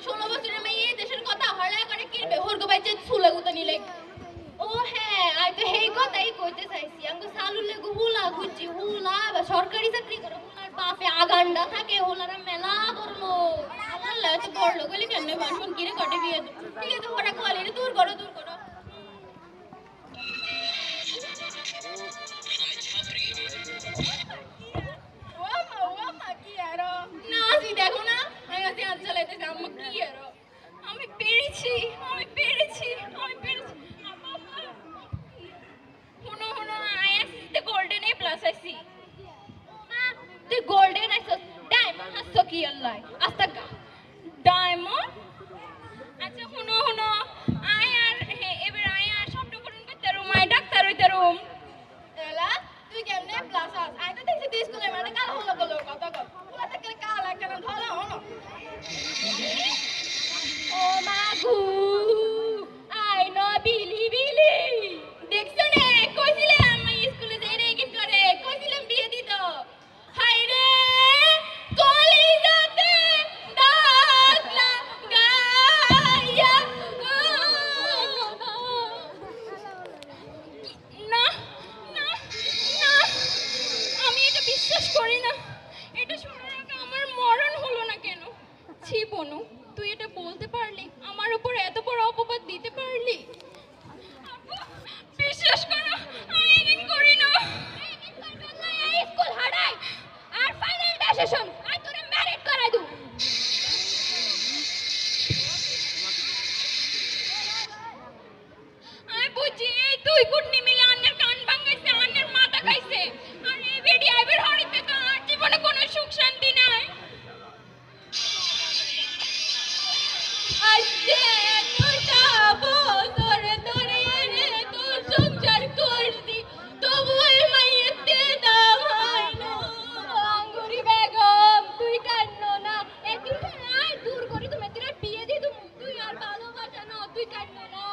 16 বছরের মেয়ে এই দেশের কথা হলা করে কিনবে হরগো বাইচে ছুলা গুতা নিলে ও হ্যাঁ আই তো হেই কথাই কইতে চাইছি আঙ্গো সালুলে হুলা খুঁজি হুলা বা সরকারি চাকরি করে হুলার বাপে আগান্ডা থাকে হুলারা মেলা করলো আল্লাহ তো বড় লোক হইলে কেন মানুষ কিরে কটে বিয়ে ঠিক আছে ওরা কোয়ালে দূর করো দেখো না আমি আছি আজ চালাইতেছি আম্মা কি আরো আমি পেরেছি হুনো আই আসতে গোল্ডেন এ প্লাস আইছি মা তুই গোল্ডেন আইছস ডায়মন্ড হাসছো কি আল্লাহ আস্তাকা ডায়মন্ড আচ্ছা হুনো আই আর এবার আই আর স্বপ্ন পূরণ করতে রুম আই ডাক্তার হইতে রুম এলা তুই কেমনে প্লাস আস আই তো দেখছি তুই স্কুলে মানে কাল হলো বলো কথা কর ওলা থেকে কাল কেন ধরা হলো ও মাগু আই নো বিলি দেখছো না কইছিলাম আমি স্কুলে যাই রে কি করে কইছিলাম বিয়ে দিত হাই রে কলিজাতে দাগ লাগাইয়া না আমি এটা বিশ্বাস করি না এটা শোনার আগে আমার মরণ হলো না কেন ছি বনু তুই এটা বলতে পারলি আমার উপর এত বড় অপবাদ দিতে পারলি বিশ্বাস করো আমি এদিন করি না স্কুল হারাই আর ফাইনাল ডিসিশন আই তোরে ম্যারিড করাই দু আমি বুঝি এই তুই কুটনি মিলে আন্নের কান ভাঙাইছে আন্নের মাথা খাইছে আর এই বেডি আইবার হরিতে তো আর জীবনে কোনো সুখ শান্তি নাই আজকে তোর যাবো তোরে রে তোর সংসার করছি তবু ওই মাইয়েতে দাম হয় না আঙ্গুরি বেগম তুই কান্নো না একদিন আয় দূর করে তুমি তোর বিয়ে দিয়ে তুই আর ভালোবাসা না তুই কান্নো না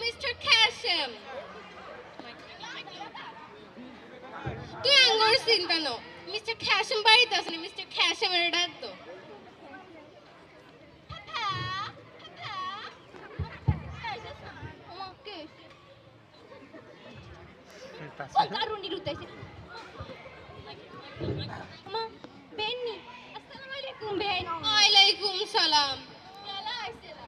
Mr. Kashim তুই আঙ্গুর চিন্তা নো মিস্টার Kashim বাড়িতে আসলে মিস্টার Kashim এর ডাক তো ও কারুনি রুতাইছে মা বেনি আসসালামু আলাইকুম বেন ওয়ালাইকুম সালাম